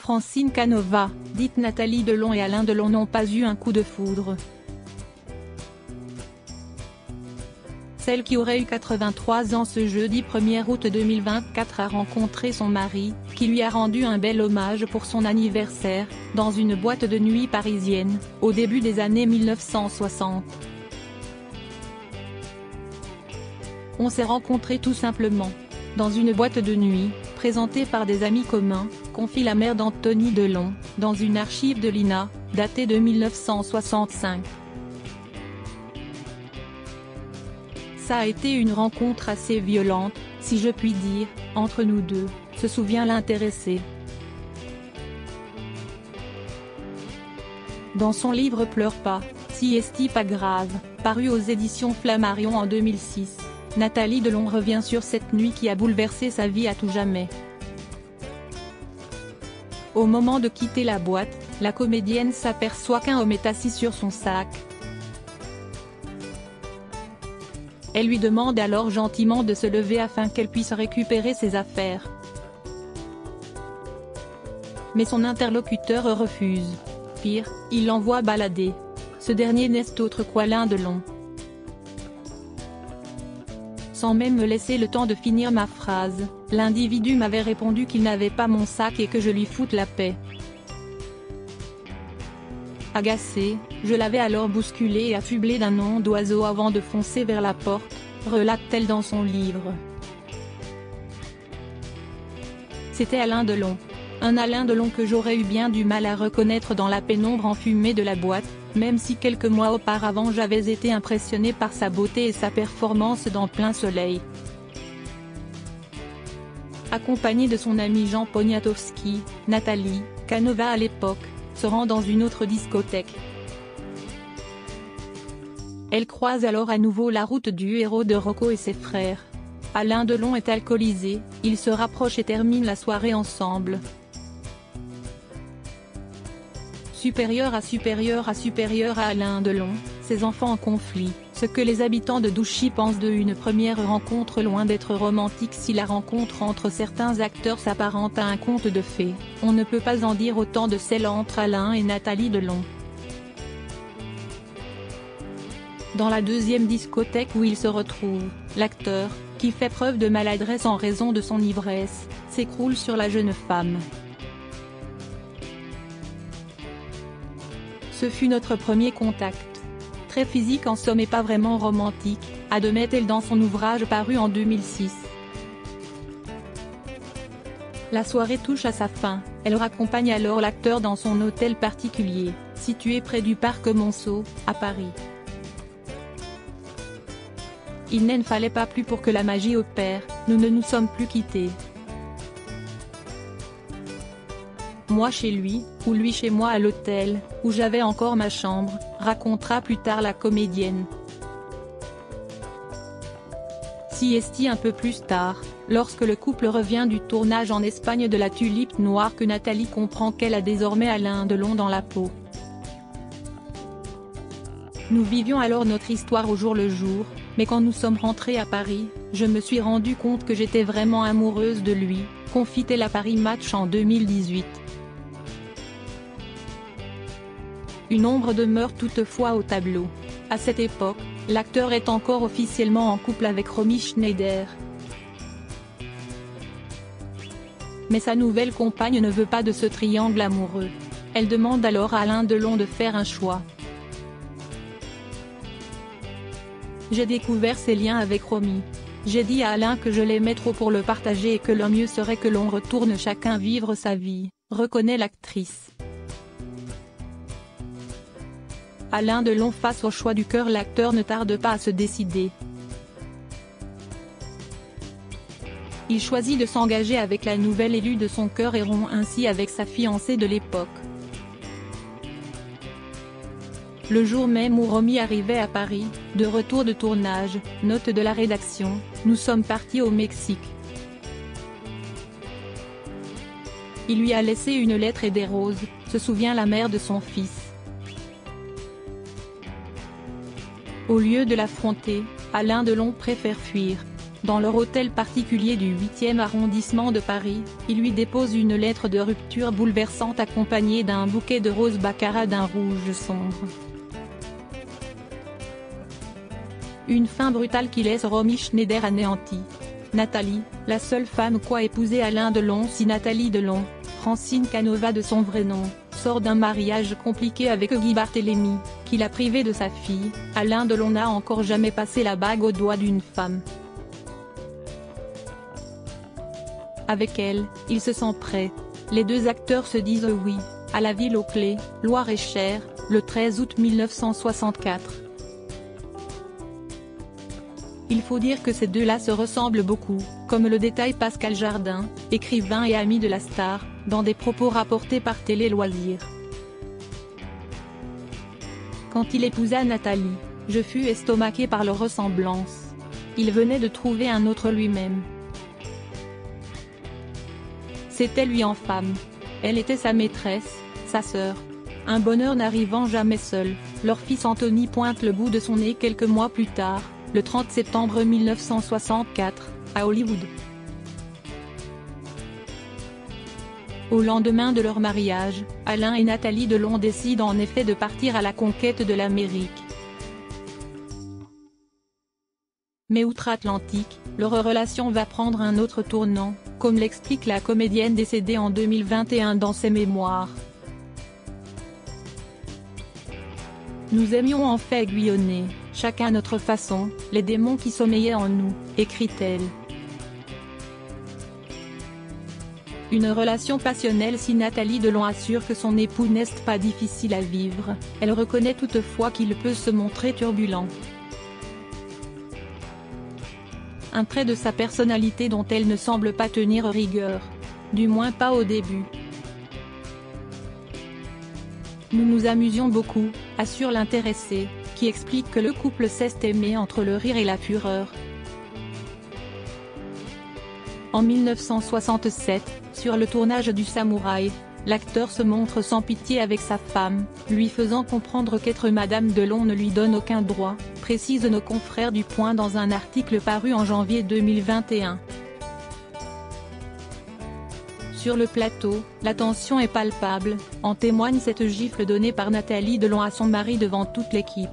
Francine Canova, dite Nathalie Delon et Alain Delon n'ont pas eu un coup de foudre. Celle qui aurait eu 83 ans ce jeudi 1er août 2024 a rencontré son mari, qui lui a rendu un bel hommage pour son anniversaire, dans une boîte de nuit parisienne, au début des années 1960. On s'est rencontrés tout simplement. Dans une boîte de nuit, présentée par des amis communs, confie la mère d'Anthony Delon, dans une archive de l'INA, datée de 1965. Ça a été une rencontre assez violente, si je puis dire, entre nous deux, se souvient l'intéressé. Dans son livre Pleure pas, si est-ce pas grave, paru aux éditions Flammarion en 2006, Nathalie Delon revient sur cette nuit qui a bouleversé sa vie à tout jamais. Au moment de quitter la boîte, la comédienne s'aperçoit qu'un homme est assis sur son sac. Elle lui demande alors gentiment de se lever afin qu'elle puisse récupérer ses affaires. Mais son interlocuteur refuse. Pire, il l'envoie balader. Ce dernier n'est autre qu'Alain Delon. Sans même me laisser le temps de finir ma phrase, l'individu m'avait répondu qu'il n'avait pas mon sac et que je lui foute la paix. Agacée, je l'avais alors bousculé et affublé d'un nom d'oiseau avant de foncer vers la porte, relate-t-elle dans son livre. C'était Alain Delon. Un Alain Delon que j'aurais eu bien du mal à reconnaître dans la pénombre enfumée de la boîte, même si quelques mois auparavant j'avais été impressionné par sa beauté et sa performance dans Plein Soleil. Accompagnée de son ami Jean Poniatowski, Nathalie, Canova à l'époque, se rend dans une autre discothèque. Elle croise alors à nouveau la route du héros de Rocco et ses frères. Alain Delon est alcoolisé, ils se rapprochent et terminent la soirée ensemble. Supérieur à Alain Delon, ses enfants en conflit, ce que les habitants de Douchy pensent de une première rencontre loin d'être romantique. Si la rencontre entre certains acteurs s'apparente à un conte de fées, on ne peut pas en dire autant de celle entre Alain et Nathalie Delon. Dans la deuxième discothèque où ils se retrouvent, l'acteur, qui fait preuve de maladresse en raison de son ivresse, s'écroule sur la jeune femme. Ce fut notre premier contact. Très physique en somme et pas vraiment romantique, admet-elle dans son ouvrage paru en 2006. La soirée touche à sa fin, elle raccompagne alors l'acteur dans son hôtel particulier, situé près du parc Monceau, à Paris. Il n'en fallait pas plus pour que la magie opère, nous ne nous sommes plus quittés. Moi chez lui, ou lui chez moi à l'hôtel, où j'avais encore ma chambre, racontera plus tard la comédienne. Siesti un peu plus tard, lorsque le couple revient du tournage en Espagne de La Tulipe Noire que Nathalie comprend qu'elle a désormais Alain Delon dans la peau. Nous vivions alors notre histoire au jour le jour, mais quand nous sommes rentrés à Paris, je me suis rendu compte que j'étais vraiment amoureuse de lui, confie-t-elle à Paris Match en 2018. Une ombre demeure toutefois au tableau. À cette époque, l'acteur est encore officiellement en couple avec Romy Schneider. Mais sa nouvelle compagne ne veut pas de ce triangle amoureux. Elle demande alors à Alain Delon de faire un choix. J'ai découvert ses liens avec Romy. J'ai dit à Alain que je l'aimais trop pour le partager et que le mieux serait que l'on retourne chacun vivre sa vie, reconnaît l'actrice. Alain Delon face au choix du cœur, l'acteur ne tarde pas à se décider. Il choisit de s'engager avec la nouvelle élue de son cœur et rompt ainsi avec sa fiancée de l'époque. Le jour même où Romy arrivait à Paris, de retour de tournage, note de la rédaction, nous sommes partis au Mexique. Il lui a laissé une lettre et des roses, se souvient la mère de son fils. Au lieu de l'affronter, Alain Delon préfère fuir. dans leur hôtel particulier du 8e arrondissement de Paris, il lui dépose une lettre de rupture bouleversante accompagnée d'un bouquet de roses baccarat d'un rouge sombre. Une fin brutale qui laisse Romy Schneider anéantie. Nathalie, la seule femme qu'a épousé Alain Delon. Si Nathalie Delon, Francine Canova de son vrai nom, sort d'un mariage compliqué avec Guy Barthélémy, qui l'a privé de sa fille, Alain Delon n'a encore jamais passé la bague au doigt d'une femme. Avec elle, il se sent prêt. Les deux acteurs se disent oui, à la ville aux clés, Loir-et-Cher, le 13 août 1964. Il faut dire que ces deux-là se ressemblent beaucoup, comme le détaille Pascal Jardin, écrivain et ami de la star, dans des propos rapportés par Télé Loisirs. Quand il épousa Nathalie, je fus estomaqué par leur ressemblance. Il venait de trouver un autre lui-même. C'était lui en femme. Elle était sa maîtresse, sa sœur. Un bonheur n'arrivant jamais seul, leur fils Anthony pointe le bout de son nez quelques mois plus tard, le 30 septembre 1964, à Hollywood. Au lendemain de leur mariage, Alain et Nathalie Delon décident en effet de partir à la conquête de l'Amérique. Mais outre-Atlantique, leur relation va prendre un autre tournant, comme l'explique la comédienne décédée en 2021 dans ses mémoires. Nous aimions en fait aiguillonner, chacun à notre façon, les démons qui sommeillaient en nous, écrit-elle. Une relation passionnelle. Si Nathalie Delon assure que son époux n'est pas difficile à vivre, elle reconnaît toutefois qu'il peut se montrer turbulent. Un trait de sa personnalité dont elle ne semble pas tenir rigueur. Du moins pas au début. Nous nous amusions beaucoup, assure l'intéressé, qui explique que le couple sait aimer entre le rire et la fureur. En 1967, sur le tournage du Samouraï, l'acteur se montre sans pitié avec sa femme, lui faisant comprendre qu'être Madame Delon ne lui donne aucun droit, précisent nos confrères du Point dans un article paru en janvier 2021. Sur le plateau, la tension est palpable, en témoigne cette gifle donnée par Nathalie Delon à son mari devant toute l'équipe.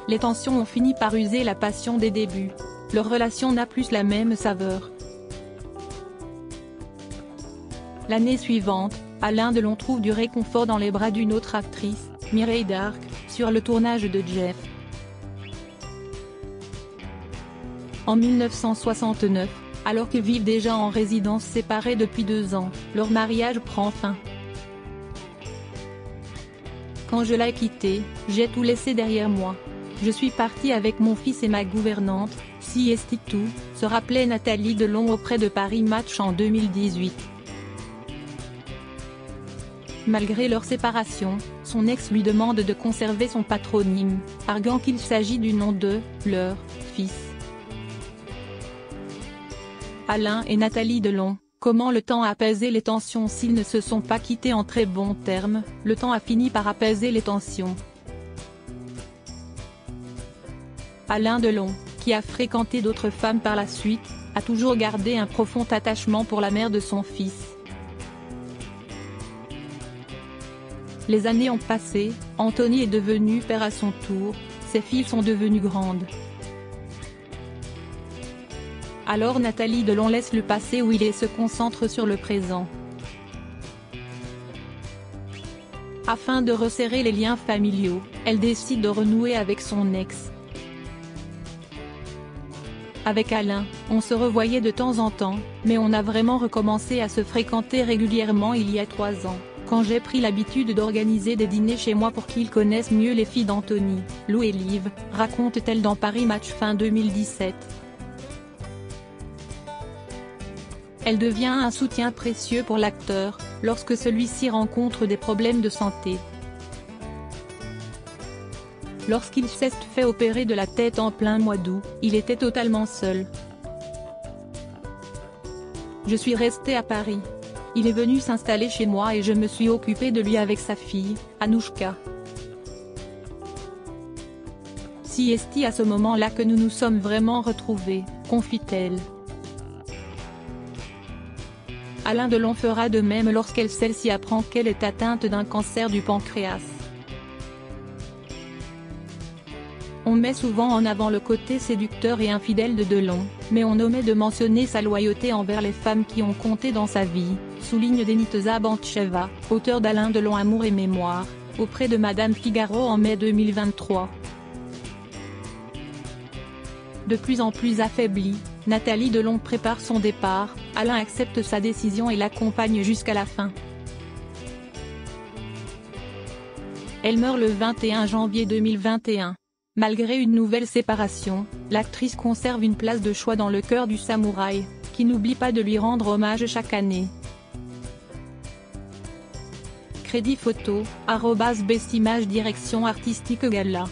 Les tensions ont fini par user la passion des débuts. Leur relation n'a plus la même saveur. L'année suivante, Alain Delon trouve du réconfort dans les bras d'une autre actrice, Mireille Darc, sur le tournage de Jeff. En 1969, alors qu'ils vivent déjà en résidence séparée depuis 2 ans, leur mariage prend fin. Quand je l'ai quitté, j'ai tout laissé derrière moi. Je suis partie avec mon fils et ma gouvernante, si est tout, se rappelait Nathalie Delon auprès de Paris Match en 2018. Malgré leur séparation, son ex lui demande de conserver son patronyme, arguant qu'il s'agit du nom de leur fils. Alain et Nathalie Delon, comment le temps a apaisé les tensions? S'ils ne se sont pas quittés en très bons termes, le temps a fini par apaiser les tensions. Alain Delon, qui a fréquenté d'autres femmes par la suite, a toujours gardé un profond attachement pour la mère de son fils. Les années ont passé, Anthony est devenu père à son tour, ses filles sont devenues grandes. Alors Nathalie Delon laisse le passé où il est et se concentre sur le présent. Afin de resserrer les liens familiaux, elle décide de renouer avec son ex. Avec Alain, on se revoyait de temps en temps, mais on a vraiment recommencé à se fréquenter régulièrement il y a 3 ans, quand j'ai pris l'habitude d'organiser des dîners chez moi pour qu'ils connaissent mieux les filles d'Anthony, Lou et Liv, raconte-t-elle dans Paris Match fin 2017. Elle devient un soutien précieux pour l'acteur, lorsque celui-ci rencontre des problèmes de santé. Lorsqu'il s'est fait opérer de la tête en plein mois d'août, il était totalement seul. Je suis restée à Paris. Il est venu s'installer chez moi et je me suis occupée de lui avec sa fille, Anouchka. Si est à ce moment-là que nous nous sommes vraiment retrouvés, confie-t-elle. Alain Delon fera de même lorsqu'elle celle-ci apprend qu'elle est atteinte d'un cancer du pancréas. On met souvent en avant le côté séducteur et infidèle de Delon, mais on omet de mentionner sa loyauté envers les femmes qui ont compté dans sa vie, souligne Denitza Bantcheva, auteur d'Alain Delon Amour et Mémoire, auprès de Madame Figaro en mai 2023. De plus en plus affaiblie, Nathalie Delon prépare son départ, Alain accepte sa décision et l'accompagne jusqu'à la fin. Elle meurt le 21 janvier 2021. Malgré une nouvelle séparation, l'actrice conserve une place de choix dans le cœur du samouraï, qui n'oublie pas de lui rendre hommage chaque année. Crédit photo, @bestimage direction artistique Gala.